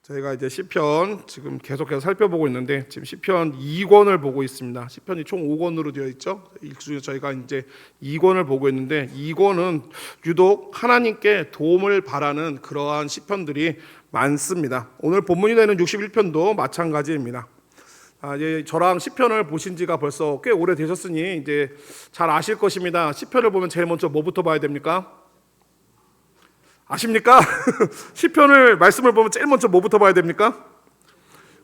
저희가 이제 시편 지금 계속해서 살펴보고 있는데 지금 시편 2권을 보고 있습니다. 시편이 총 5권으로 되어 있죠. 일주일에 저희가 이제 2권을 보고 있는데 2권은 유독 하나님께 도움을 바라는 그러한 시편들이 많습니다. 오늘 본문이 되는 61편도 마찬가지입니다. 이제 저랑 시편을 보신 지가 벌써 꽤 오래 되셨으니 이제 잘 아실 것입니다. 시편을 보면 제일 먼저 뭐부터 봐야 됩니까? 아십니까? 시편을 말씀을 보면 제일 먼저 뭐부터 봐야 됩니까?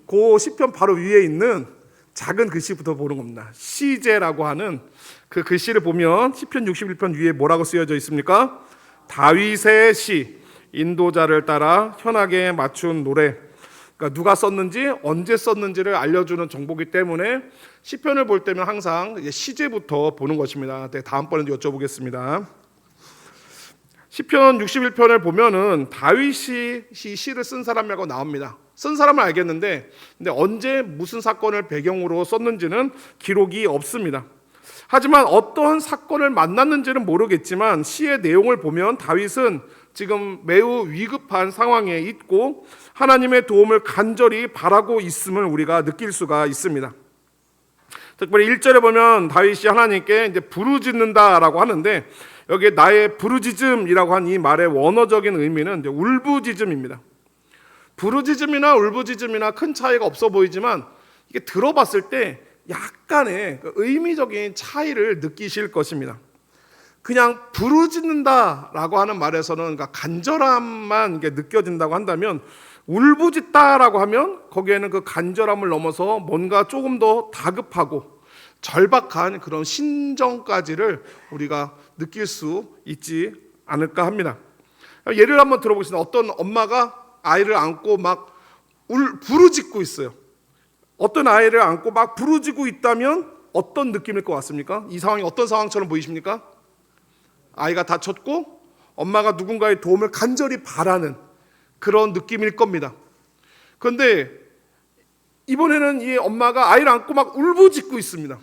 그 시편 바로 위에 있는 작은 글씨부터 보는 겁니다. 시제라고 하는 그 글씨를 보면 시편 61편 위에 뭐라고 쓰여져 있습니까? 다윗의 시, 인도자를 따라 현악에 맞춘 노래. 그러니까 누가 썼는지 언제 썼는지를 알려주는 정보이기 때문에 시편을 볼 때면 항상 시제부터 보는 것입니다. 다음번에도 여쭤보겠습니다. 시편 61편을 보면은 다윗이 시를 쓴 사람이라고 나옵니다. 쓴 사람은 알겠는데 근데 언제 무슨 사건을 배경으로 썼는지는 기록이 없습니다. 하지만 어떠한 사건을 만났는지는 모르겠지만 시의 내용을 보면 다윗은 지금 매우 위급한 상황에 있고 하나님의 도움을 간절히 바라고 있음을 우리가 느낄 수가 있습니다. 특별히 1절에 보면 다윗이 하나님께 이제 부르짖는다라고 하는데 여기에 나의 부르짖음이라고 한 이 말의 원어적인 의미는 이제 울부짖음입니다. 부르짖음이나 울부짖음이나 큰 차이가 없어 보이지만 이게 들어봤을 때 약간의 의미적인 차이를 느끼실 것입니다. 그냥 부르짖는다라고 하는 말에서는 그러니까 간절함만 이게 느껴진다고 한다면 울부짖다라고 하면 거기에는 그 간절함을 넘어서 뭔가 조금 더 다급하고 절박한 그런 심정까지를 우리가 느낄 수 있지 않을까 합니다. 예를 한번 들어보겠습니다. 어떤 엄마가 아이를 안고 막 부르짖고 있어요. 어떤 아이를 안고 막 부르짖고 있다면 어떤 느낌일 것 같습니까? 이 상황이 어떤 상황처럼 보이십니까? 아이가 다쳤고 엄마가 누군가의 도움을 간절히 바라는 그런 느낌일 겁니다. 그런데 이번에는 이 엄마가 아이를 안고 막 울부짖고 있습니다.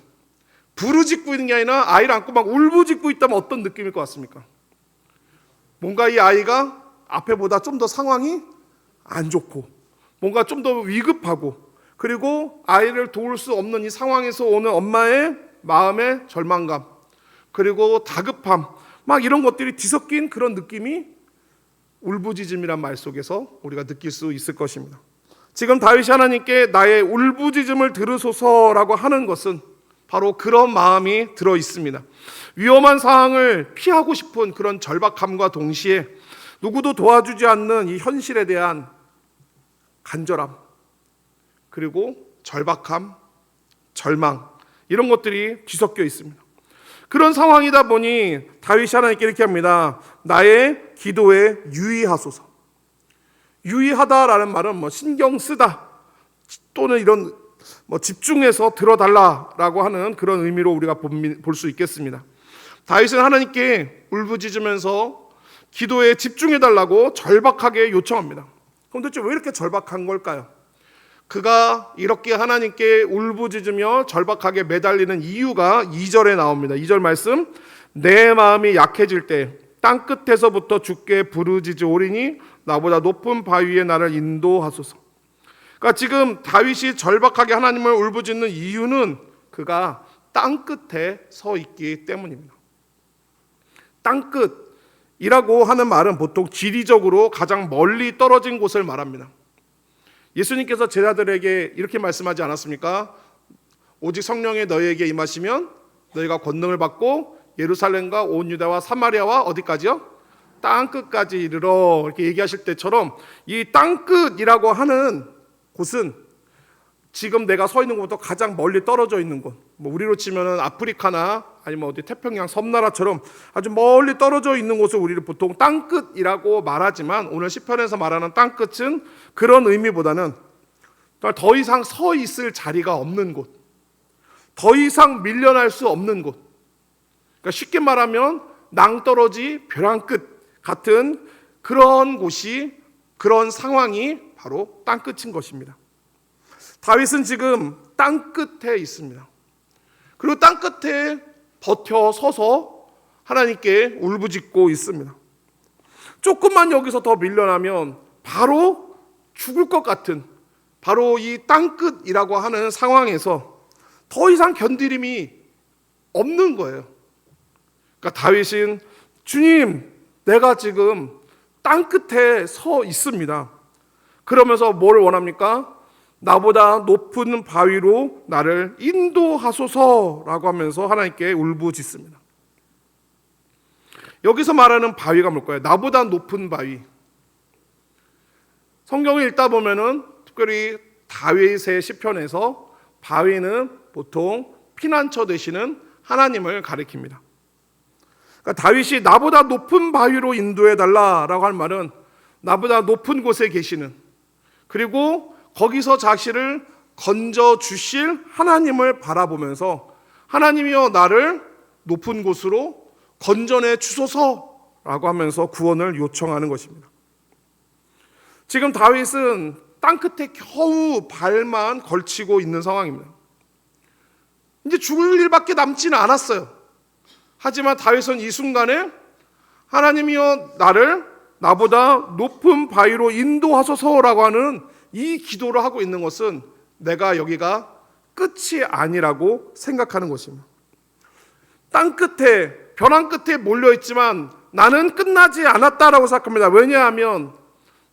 부르짖고 있는 게 아니라 아이를 안고 막 울부짖고 있다면 어떤 느낌일 것 같습니까? 뭔가 이 아이가 앞에보다 좀 더 상황이 안 좋고 뭔가 좀 더 위급하고 그리고 아이를 도울 수 없는 이 상황에서 오는 엄마의 마음의 절망감 그리고 다급함 막 이런 것들이 뒤섞인 그런 느낌이 울부짖음이란 말 속에서 우리가 느낄 수 있을 것입니다. 지금 다윗이 하나님께 나의 울부짖음을 들으소서라고 하는 것은 바로 그런 마음이 들어 있습니다. 위험한 상황을 피하고 싶은 그런 절박함과 동시에 누구도 도와주지 않는 이 현실에 대한 간절함 그리고 절박함, 절망 이런 것들이 뒤섞여 있습니다. 그런 상황이다 보니 다윗이 하나님께 이렇게 합니다. 나의 기도에 유의하소서. 유의하다라는 말은 신경 쓰다 또는 이런 집중해서 들어달라라고 하는 그런 의미로 우리가 볼 수 있겠습니다. 다윗은 하나님께 울부짖으면서 기도에 집중해달라고 절박하게 요청합니다. 그럼 도대체 왜 이렇게 절박한 걸까요? 그가 이렇게 하나님께 울부짖으며 절박하게 매달리는 이유가 2절에 나옵니다. 2절 말씀 내 마음이 약해질 때 땅끝에서부터 주께 부르짖으오리니 나보다 높은 바위에 나를 인도하소서. 그러니까 지금 다윗이 절박하게 하나님을 울부짖는 이유는 그가 땅끝에 서 있기 때문입니다. 땅끝이라고 하는 말은 보통 지리적으로 가장 멀리 떨어진 곳을 말합니다. 예수님께서 제자들에게 이렇게 말씀하지 않았습니까? 오직 성령이 너희에게 임하시면 너희가 권능을 받고 예루살렘과 온 유다와 사마리아와 어디까지요? 땅끝까지 이르러 이렇게 얘기하실 때처럼 이 땅끝이라고 하는 곳은 지금 내가 서 있는 곳부터 가장 멀리 떨어져 있는 곳, 우리로 치면은 아프리카나 아니면 어디 태평양 섬나라처럼 아주 멀리 떨어져 있는 곳을 우리를 보통 땅끝이라고 말하지만 오늘 시편에서 말하는 땅끝은 그런 의미보다는 더 이상 서 있을 자리가 없는 곳, 더 이상 밀려날 수 없는 곳. 그러니까 쉽게 말하면 낭떠러지 벼랑 끝 같은 그런 곳이 그런 상황이 바로 땅끝인 것입니다. 다윗은 지금 땅끝에 있습니다. 그리고 땅끝에 버텨 서서 하나님께 울부짖고 있습니다. 조금만 여기서 더 밀려나면 바로 죽을 것 같은 바로 이 땅끝이라고 하는 상황에서 더 이상 견디림이 없는 거예요. 그러니까 다윗은 주님, 내가 지금 땅끝에 서 있습니다. 그러면서 뭘 원합니까? 나보다 높은 바위로 나를 인도하소서라고 하면서 하나님께 울부짖습니다. 여기서 말하는 바위가 뭘까요? 나보다 높은 바위. 성경을 읽다 보면은 특별히 다윗의 시편에서 바위는 보통 피난처 되시는 하나님을 가리킵니다. 그러니까 다윗이 나보다 높은 바위로 인도해 달라라고 할 말은 나보다 높은 곳에 계시는, 그리고 거기서 자신을 건져 주실 하나님을 바라보면서 하나님이여 나를 높은 곳으로 건져내 주소서라고 하면서 구원을 요청하는 것입니다. 지금 다윗은 땅끝에 겨우 발만 걸치고 있는 상황입니다. 이제 죽을 일밖에 남지는 않았어요. 하지만 다윗은 이 순간에 하나님이여 나를 나보다 높은 바위로 인도하소서라고 하는 이 기도를 하고 있는 것은 내가 여기가 끝이 아니라고 생각하는 것입니다. 땅끝에, 벼랑 끝에 몰려있지만 나는 끝나지 않았다라고 생각합니다. 왜냐하면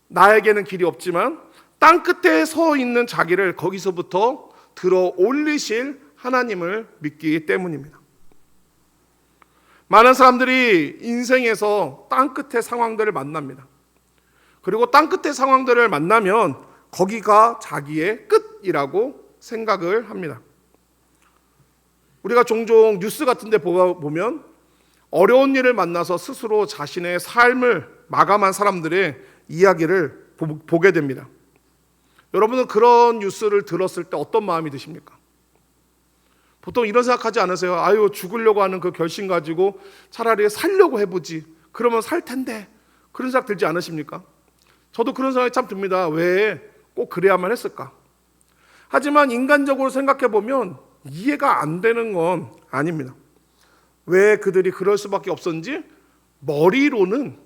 나에게는 길이 없지만 땅끝에 서 있는 자기를 거기서부터 들어 올리실 하나님을 믿기 때문입니다. 많은 사람들이 인생에서 땅끝의 상황들을 만납니다. 그리고 땅끝의 상황들을 만나면 거기가 자기의 끝이라고 생각을 합니다. 우리가 종종 뉴스 같은 데 보면 어려운 일을 만나서 스스로 자신의 삶을 마감한 사람들의 이야기를 보게 됩니다. 여러분은 그런 뉴스를 들었을 때 어떤 마음이 드십니까? 보통 이런 생각하지 않으세요? 아유, 죽으려고 하는 그 결심 가지고 차라리 살려고 해보지. 그러면 살 텐데. 그런 생각 들지 않으십니까? 저도 그런 생각이 참 듭니다. 왜 꼭 그래야만 했을까? 하지만 인간적으로 생각해 보면 이해가 안 되는 건 아닙니다. 왜 그들이 그럴 수밖에 없었는지 머리로는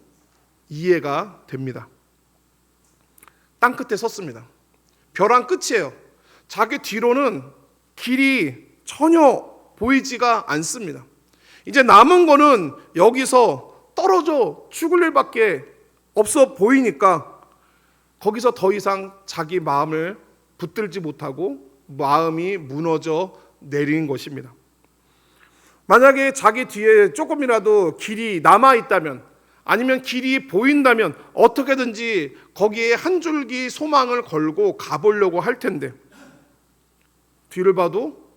이해가 됩니다. 땅끝에 섰습니다. 벼랑 끝이에요. 자기 뒤로는 길이 전혀 보이지가 않습니다. 이제 남은 거는 여기서 떨어져 죽을 일밖에 없어 보이니까 거기서 더 이상 자기 마음을 붙들지 못하고 마음이 무너져 내린 것입니다. 만약에 자기 뒤에 조금이라도 길이 남아있다면, 아니면 길이 보인다면 어떻게든지 거기에 한 줄기 소망을 걸고 가보려고 할 텐데 뒤를 봐도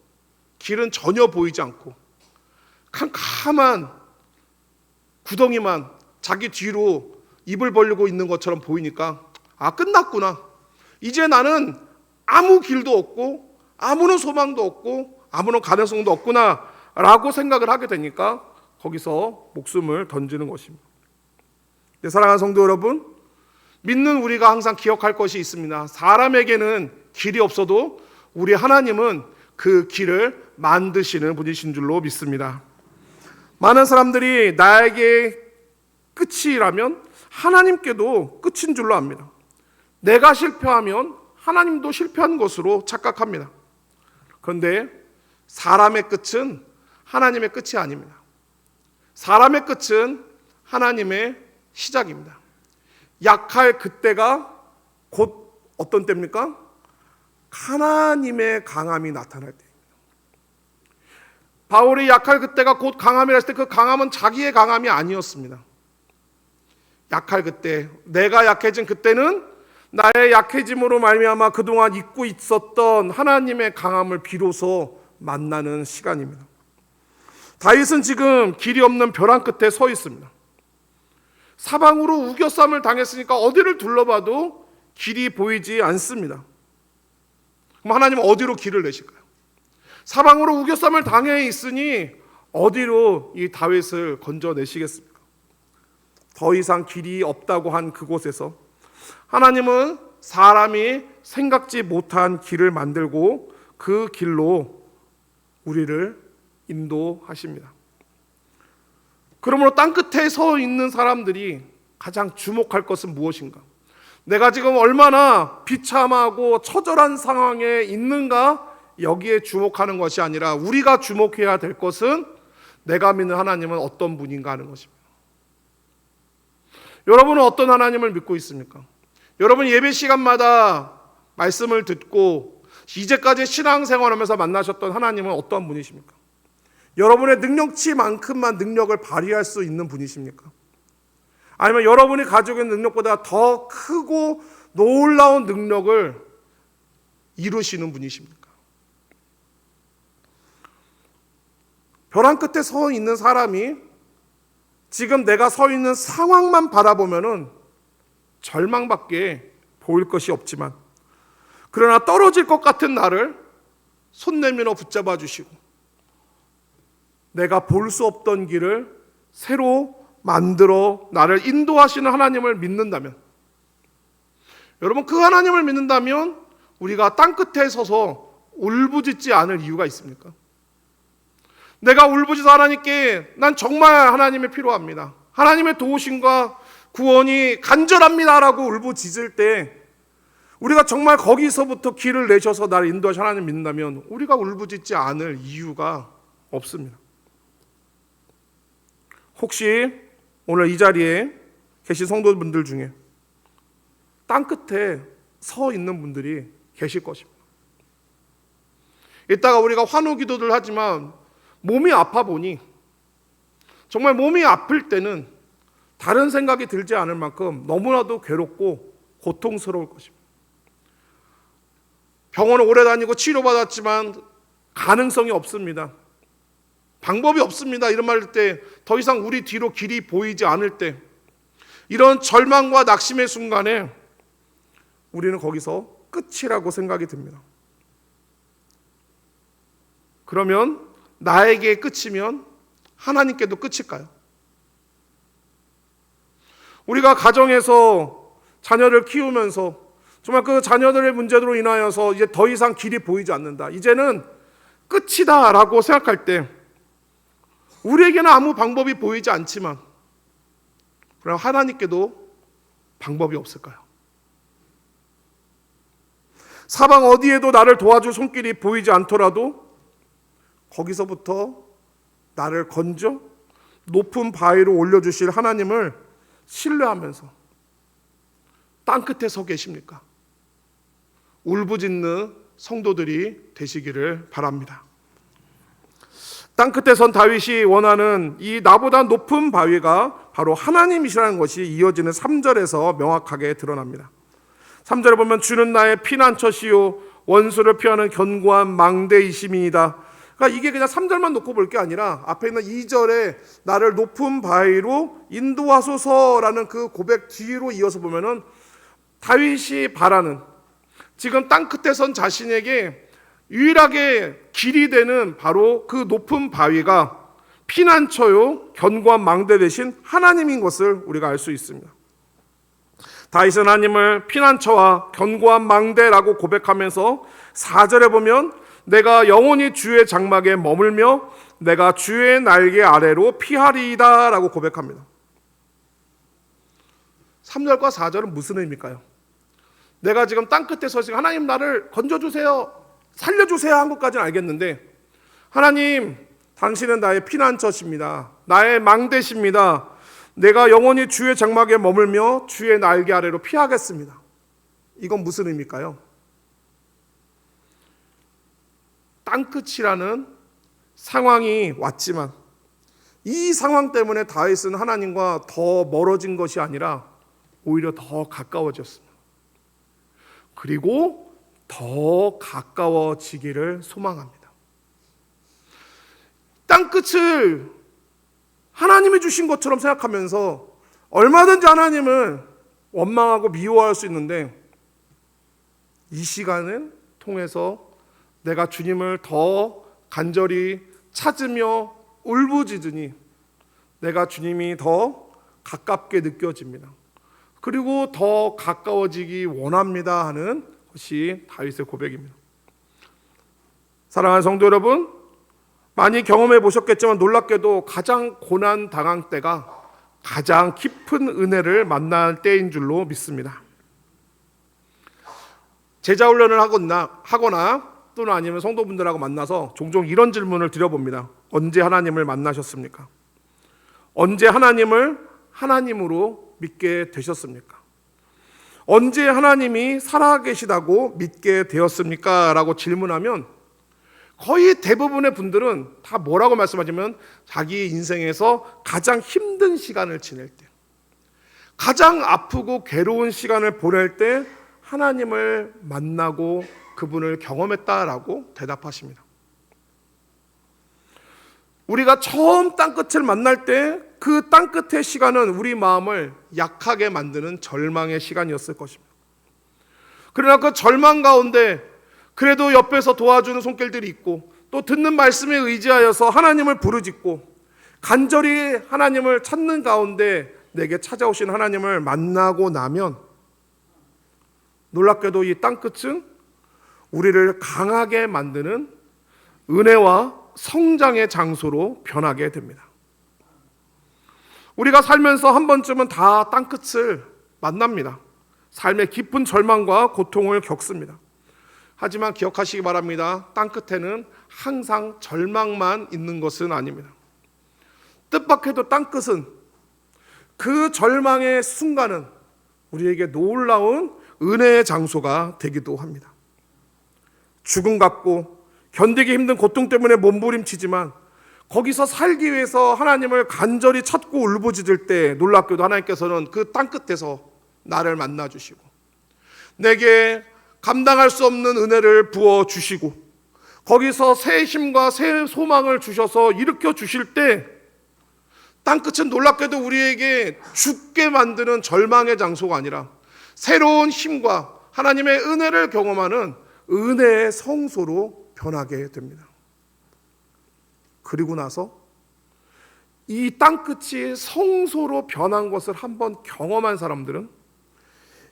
길은 전혀 보이지 않고 캄캄한 구덩이만 자기 뒤로 입을 벌리고 있는 것처럼 보이니까 아, 끝났구나. 이제 나는 아무 길도 없고 아무런 소망도 없고 아무런 가능성도 없구나 라고 생각을 하게 되니까 거기서 목숨을 던지는 것입니다. 네, 사랑하는 성도 여러분, 믿는 우리가 항상 기억할 것이 있습니다. 사람에게는 길이 없어도 우리 하나님은 그 길을 만드시는 분이신 줄로 믿습니다. 많은 사람들이 나에게 끝이라면 하나님께도 끝인 줄로 압니다. 내가 실패하면 하나님도 실패한 것으로 착각합니다. 그런데 사람의 끝은 하나님의 끝이 아닙니다. 사람의 끝은 하나님의 시작입니다. 약할 그때가 곧 어떤 때입니까? 하나님의 강함이 나타날 때입니다. 바울이 약할 그때가 곧 강함이라 했을 때 그 강함은 자기의 강함이 아니었습니다. 약할 그때, 내가 약해진 그때는 나의 약해짐으로 말미암아 그동안 잊고 있었던 하나님의 강함을 비로소 만나는 시간입니다. 다윗은 지금 길이 없는 벼랑 끝에 서 있습니다. 사방으로 우겨쌈을 당했으니까 어디를 둘러봐도 길이 보이지 않습니다. 그럼 하나님은 어디로 길을 내실까요? 사방으로 우겨쌈을 당해 있으니 어디로 이 다윗을 건져내시겠습니까? 더 이상 길이 없다고 한 그곳에서 하나님은 사람이 생각지 못한 길을 만들고 그 길로 우리를 인도하십니다. 그러므로 땅끝에 서 있는 사람들이 가장 주목할 것은 무엇인가? 내가 지금 얼마나 비참하고 처절한 상황에 있는가 여기에 주목하는 것이 아니라 우리가 주목해야 될 것은 내가 믿는 하나님은 어떤 분인가 하는 것입니다. 여러분은 어떤 하나님을 믿고 있습니까? 여러분 예배 시간마다 말씀을 듣고 이제까지 신앙생활하면서 만나셨던 하나님은 어떤 분이십니까? 여러분의 능력치만큼만 능력을 발휘할 수 있는 분이십니까? 아니면 여러분이 가지고 있는 능력보다 더 크고 놀라운 능력을 이루시는 분이십니까? 벼랑 끝에 서 있는 사람이 지금 내가 서 있는 상황만 바라보면은 절망밖에 보일 것이 없지만, 그러나 떨어질 것 같은 나를 손 내밀어 붙잡아 주시고 내가 볼 수 없던 길을 새로 만들어 나를 인도하시는 하나님을 믿는다면, 여러분 그 하나님을 믿는다면 우리가 땅끝에 서서 울부짖지 않을 이유가 있습니까? 내가 울부짖어 하나님께 난 정말 하나님이 필요합니다, 하나님의 도우심과 구원이 간절합니다라고 울부짖을 때 우리가 정말 거기서부터 길을 내셔서 나를 인도하신 하나님 믿는다면 우리가 울부짖지 않을 이유가 없습니다. 혹시 오늘 이 자리에 계신 성도분들 중에 땅끝에 서 있는 분들이 계실 것입니다. 이따가 우리가 환호 기도들 하지만 몸이 아파 보니, 정말 몸이 아플 때는 다른 생각이 들지 않을 만큼 너무나도 괴롭고 고통스러울 것입니다. 병원을 오래 다니고 치료받았지만 가능성이 없습니다, 방법이 없습니다 이런 말 할 때, 더 이상 우리 뒤로 길이 보이지 않을 때, 이런 절망과 낙심의 순간에 우리는 거기서 끝이라고 생각이 듭니다. 그러면 나에게 끝이면 하나님께도 끝일까요? 우리가 가정에서 자녀를 키우면서 정말 그 자녀들의 문제로 인하여서 이제 더 이상 길이 보이지 않는다, 이제는 끝이다 라고 생각할 때 우리에게는 아무 방법이 보이지 않지만 그럼 하나님께도 방법이 없을까요? 사방 어디에도 나를 도와줄 손길이 보이지 않더라도 거기서부터 나를 건져 높은 바위로 올려주실 하나님을 신뢰하면서 땅끝에 서 계십니까? 울부짖는 성도들이 되시기를 바랍니다. 땅끝에 선 다윗이 원하는 이 나보다 높은 바위가 바로 하나님이시라는 것이 이어지는 3절에서 명확하게 드러납니다. 3절에 보면 주는 나의 피난처시요 원수를 피하는 견고한 망대이심이니이다. 그러니까 이게 그냥 3절만 놓고 볼 게 아니라 앞에 있는 2절에 나를 높은 바위로 인도하소서라는 그 고백 뒤로 이어서 보면은 다윗이 바라는, 지금 땅끝에 선 자신에게 유일하게 길이 되는 바로 그 높은 바위가 피난처요 견고한 망대 대신 하나님인 것을 우리가 알 수 있습니다. 다윗은 하나님을 피난처와 견고한 망대라고 고백하면서 4절에 보면 내가 영원히 주의 장막에 머물며 내가 주의 날개 아래로 피하리이다 라고 고백합니다. 3절과 4절은 무슨 의미일까요? 내가 지금 땅끝에 서서 하나님 나를 건져주세요, 살려주세요 한 것까지는 알겠는데, 하나님 당신은 나의 피난처십니다, 나의 망대십니다, 내가 영원히 주의 장막에 머물며 주의 날개 아래로 피하겠습니다. 이건 무슨 의미일까요? 땅끝이라는 상황이 왔지만 이 상황 때문에 다윗은 하나님과 더 멀어진 것이 아니라 오히려 더 가까워졌습니다. 그리고 더 가까워지기를 소망합니다. 땅끝을 하나님이 주신 것처럼 생각하면서 얼마든지 하나님을 원망하고 미워할 수 있는데, 이 시간을 통해서 내가 주님을 더 간절히 찾으며 울부짖으니 내가 주님이 더 가깝게 느껴집니다. 그리고 더 가까워지기 원합니다 하는 것이 다윗의 고백입니다. 사랑하는 성도 여러분, 많이 경험해 보셨겠지만 놀랍게도 가장 고난 당한 때가 가장 깊은 은혜를 만날 때인 줄로 믿습니다. 제자 훈련을 하거나 또는 아니면 성도분들하고 만나서 종종 이런 질문을 드려봅니다. 언제 하나님을 만나셨습니까? 언제 하나님을 하나님으로 믿게 되셨습니까? 언제 하나님이 살아계시다고 믿게 되었습니까? 라고 질문하면 거의 대부분의 분들은 다 뭐라고 말씀하시면 자기 인생에서 가장 힘든 시간을 지낼 때, 가장 아프고 괴로운 시간을 보낼 때 하나님을 만나고 그분을 경험했다라고 대답하십니다. 우리가 처음 땅끝을 만날 때 그 땅끝의 시간은 우리 마음을 약하게 만드는 절망의 시간이었을 것입니다. 그러나 그 절망 가운데 그래도 옆에서 도와주는 손길들이 있고 또 듣는 말씀에 의지하여서 하나님을 부르짖고 간절히 하나님을 찾는 가운데 내게 찾아오신 하나님을 만나고 나면 놀랍게도 이 땅끝은 우리를 강하게 만드는 은혜와 성장의 장소로 변하게 됩니다. 우리가 살면서 한 번쯤은 다 땅끝을 만납니다. 삶의 깊은 절망과 고통을 겪습니다. 하지만 기억하시기 바랍니다. 땅끝에는 항상 절망만 있는 것은 아닙니다. 뜻밖에도 땅끝은 그 절망의 순간은 우리에게 놀라운 은혜의 장소가 되기도 합니다. 죽음 같고 견디기 힘든 고통 때문에 몸부림치지만 거기서 살기 위해서 하나님을 간절히 찾고 울부짖을 때 놀랍게도 하나님께서는 그 땅끝에서 나를 만나주시고 내게 감당할 수 없는 은혜를 부어주시고 거기서 새 힘과 새 소망을 주셔서 일으켜 주실 때 땅끝은 놀랍게도 우리에게 죽게 만드는 절망의 장소가 아니라 새로운 힘과 하나님의 은혜를 경험하는 은혜의 성소로 변하게 됩니다. 그리고 나서 이 땅끝이 성소로 변한 것을 한번 경험한 사람들은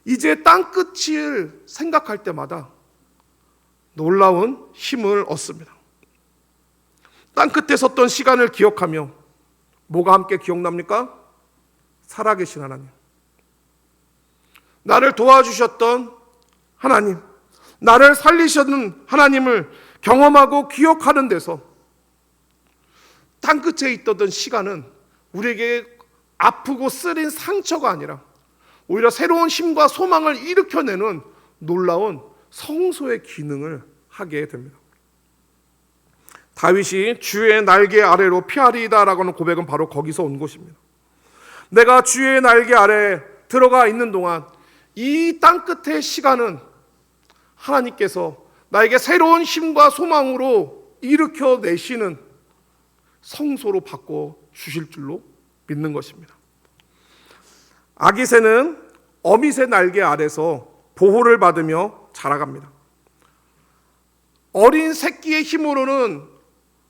이제 땅끝을 생각할 때마다 놀라운 힘을 얻습니다. 땅끝에 섰던 시간을 기억하며 뭐가 함께 기억납니까? 살아계신 하나님, 나를 도와주셨던 하나님, 나를 살리셨는 하나님을 경험하고 기억하는 데서 땅끝에 있던 시간은 우리에게 아프고 쓰린 상처가 아니라 오히려 새로운 힘과 소망을 일으켜내는 놀라운 성소의 기능을 하게 됩니다. 다윗이 주의 날개 아래로 피하리이다라고 하는 고백은 바로 거기서 온 것입니다. 내가 주의 날개 아래 들어가 있는 동안 이 땅끝의 시간은 하나님께서 나에게 새로운 힘과 소망으로 일으켜내시는 성소로 바꿔 주실 줄로 믿는 것입니다. 아기새는 어미새 날개 아래서 보호를 받으며 자라갑니다. 어린 새끼의 힘으로는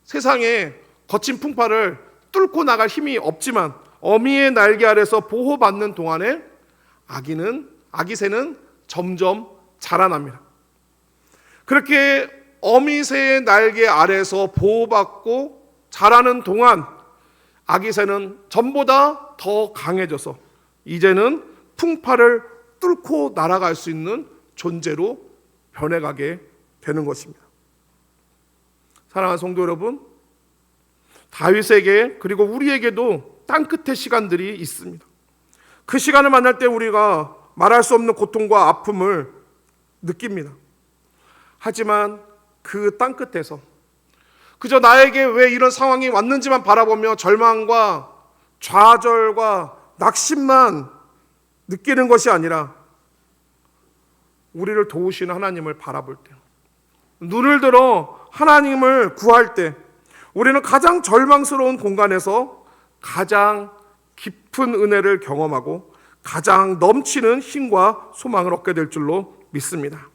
세상에 거친 풍파를 뚫고 나갈 힘이 없지만 어미의 날개 아래서 보호받는 동안에 아기새는 점점 자라납니다. 그렇게 어미새의 날개 아래서 보호받고 자라는 동안 아기새는 전보다 더 강해져서 이제는 풍파를 뚫고 날아갈 수 있는 존재로 변해가게 되는 것입니다. 사랑하는 성도 여러분, 다윗에게 그리고 우리에게도 땅끝의 시간들이 있습니다. 그 시간을 만날 때 우리가 말할 수 없는 고통과 아픔을 느낍니다. 하지만 그 땅끝에서 그저 나에게 왜 이런 상황이 왔는지만 바라보며 절망과 좌절과 낙심만 느끼는 것이 아니라 우리를 도우시는 하나님을 바라볼 때, 눈을 들어 하나님을 구할 때 우리는 가장 절망스러운 공간에서 가장 깊은 은혜를 경험하고 가장 넘치는 힘과 소망을 얻게 될 줄로 믿습니다.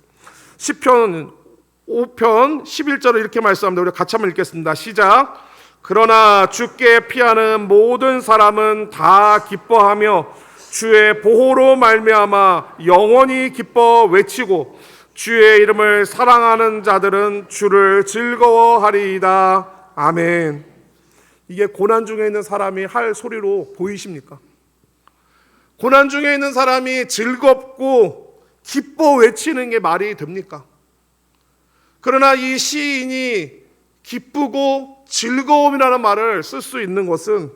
시편 5편 11절을 이렇게 말씀합니다. 우리 같이 한번 읽겠습니다. 시작. 그러나 주께 피하는 모든 사람은 다 기뻐하며 주의 보호로 말미암아 영원히 기뻐 외치고 주의 이름을 사랑하는 자들은 주를 즐거워하리이다. 아멘. 이게 고난 중에 있는 사람이 할 소리로 보이십니까? 고난 중에 있는 사람이 즐겁고 기뻐 외치는 게 말이 됩니까? 그러나 이 시인이 기쁘고 즐거움이라는 말을 쓸 수 있는 것은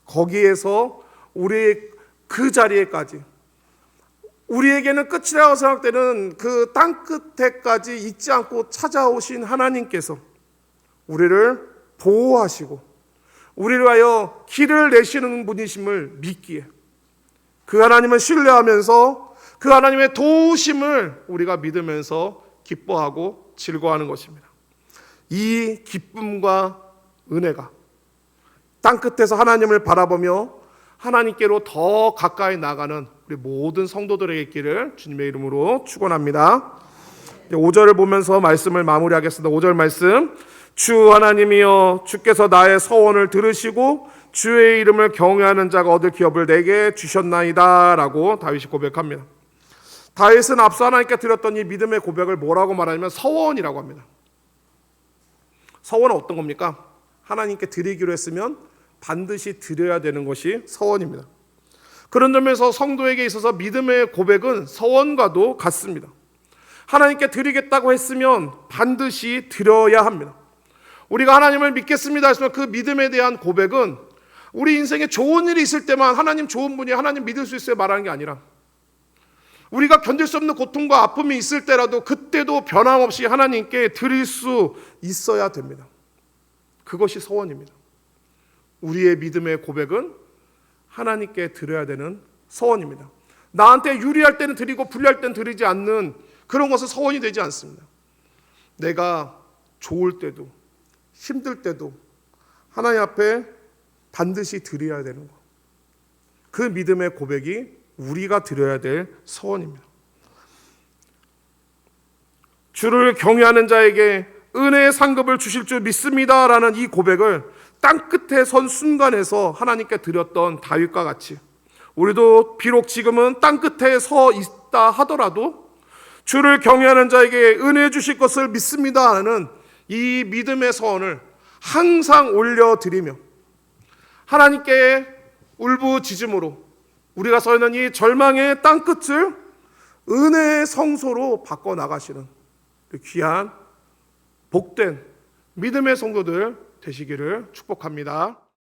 거기에서 우리 그 자리에까지, 우리에게는 끝이라고 생각되는 그 땅 끝에까지 잊지 않고 찾아오신 하나님께서 우리를 보호하시고 우리를 위하여 길을 내시는 분이심을 믿기에, 그 하나님을 신뢰하면서 그 하나님의 도우심을 우리가 믿으면서 기뻐하고 즐거워하는 것입니다. 이 기쁨과 은혜가 땅끝에서 하나님을 바라보며 하나님께로 더 가까이 나가는 우리 모든 성도들에게 있기를 주님의 이름으로 축원합니다. 5절을 보면서 말씀을 마무리하겠습니다. 5절 말씀. 주 하나님이여, 주께서 나의 서원을 들으시고 주의 이름을 경외하는 자가 얻을 기업을 내게 주셨나이다 라고 다윗이 고백합니다. 다윗은 앞서 하나님께 드렸던 이 믿음의 고백을 뭐라고 말하냐면 서원이라고 합니다. 서원은 어떤 겁니까? 하나님께 드리기로 했으면 반드시 드려야 되는 것이 서원입니다. 그런 점에서 성도에게 있어서 믿음의 고백은 서원과도 같습니다. 하나님께 드리겠다고 했으면 반드시 드려야 합니다. 우리가 하나님을 믿겠습니다 했으면 그 믿음에 대한 고백은 우리 인생에 좋은 일이 있을 때만 하나님 좋은 분이, 하나님 믿을 수 있어요 말하는 게 아니라, 우리가 견딜 수 없는 고통과 아픔이 있을 때라도 그때도 변함없이 하나님께 드릴 수 있어야 됩니다. 그것이 서원입니다. 우리의 믿음의 고백은 하나님께 드려야 되는 서원입니다. 나한테 유리할 때는 드리고 불리할 때는 드리지 않는 그런 것은 서원이 되지 않습니다. 내가 좋을 때도 힘들 때도 하나님 앞에 반드시 드려야 되는 것, 그 믿음의 고백이 우리가 드려야 될 서원입니다. 주를 경외하는 자에게 은혜의 상급을 주실 줄 믿습니다라는 이 고백을 땅끝에 선 순간에서 하나님께 드렸던 다윗과 같이 우리도 비록 지금은 땅끝에 서 있다 하더라도 주를 경외하는 자에게 은혜 주실 것을 믿습니다라는 이 믿음의 서원을 항상 올려드리며 하나님께 울부짖음으로 우리가 서 있는 이 절망의 땅끝을 은혜의 성소로 바꿔나가시는 귀한 복된 믿음의 성도들 되시기를 축복합니다.